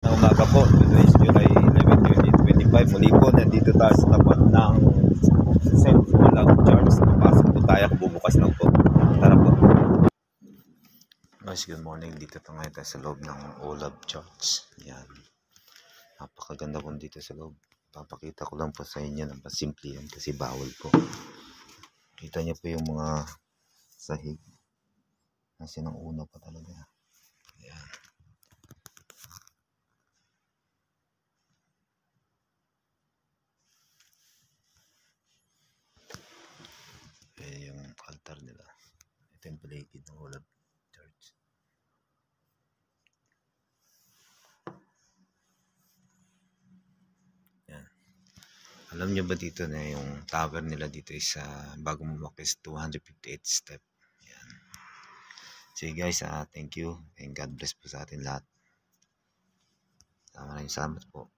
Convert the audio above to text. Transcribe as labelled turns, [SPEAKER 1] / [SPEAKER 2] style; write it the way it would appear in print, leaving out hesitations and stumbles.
[SPEAKER 1] Na umaga po, today is July 11, 2025. Muli po, nandito tayo sa tapat ng St. Olaf Church. Pasok po tayo, bubukas lang po. Tara po. Guys, good morning. Dito po ngayon tayo sa loob ng Olaf Church. Yan. Napakaganda po dito sa loob. Papakita ko lang po sa inyo ng pasimple yan kasi bawal po. Kita niyo po yung mga sahig. Kasi nang una pa talaga. Yan. Ayan yung altar nila. Ito yung paligid ng Olaf Church. Yan. Alam nyo ba dito na yung tower nila dito is bago mo makis 258 step. Yan. So guys, thank you and God bless po sa atin lahat. Maraming salamat po.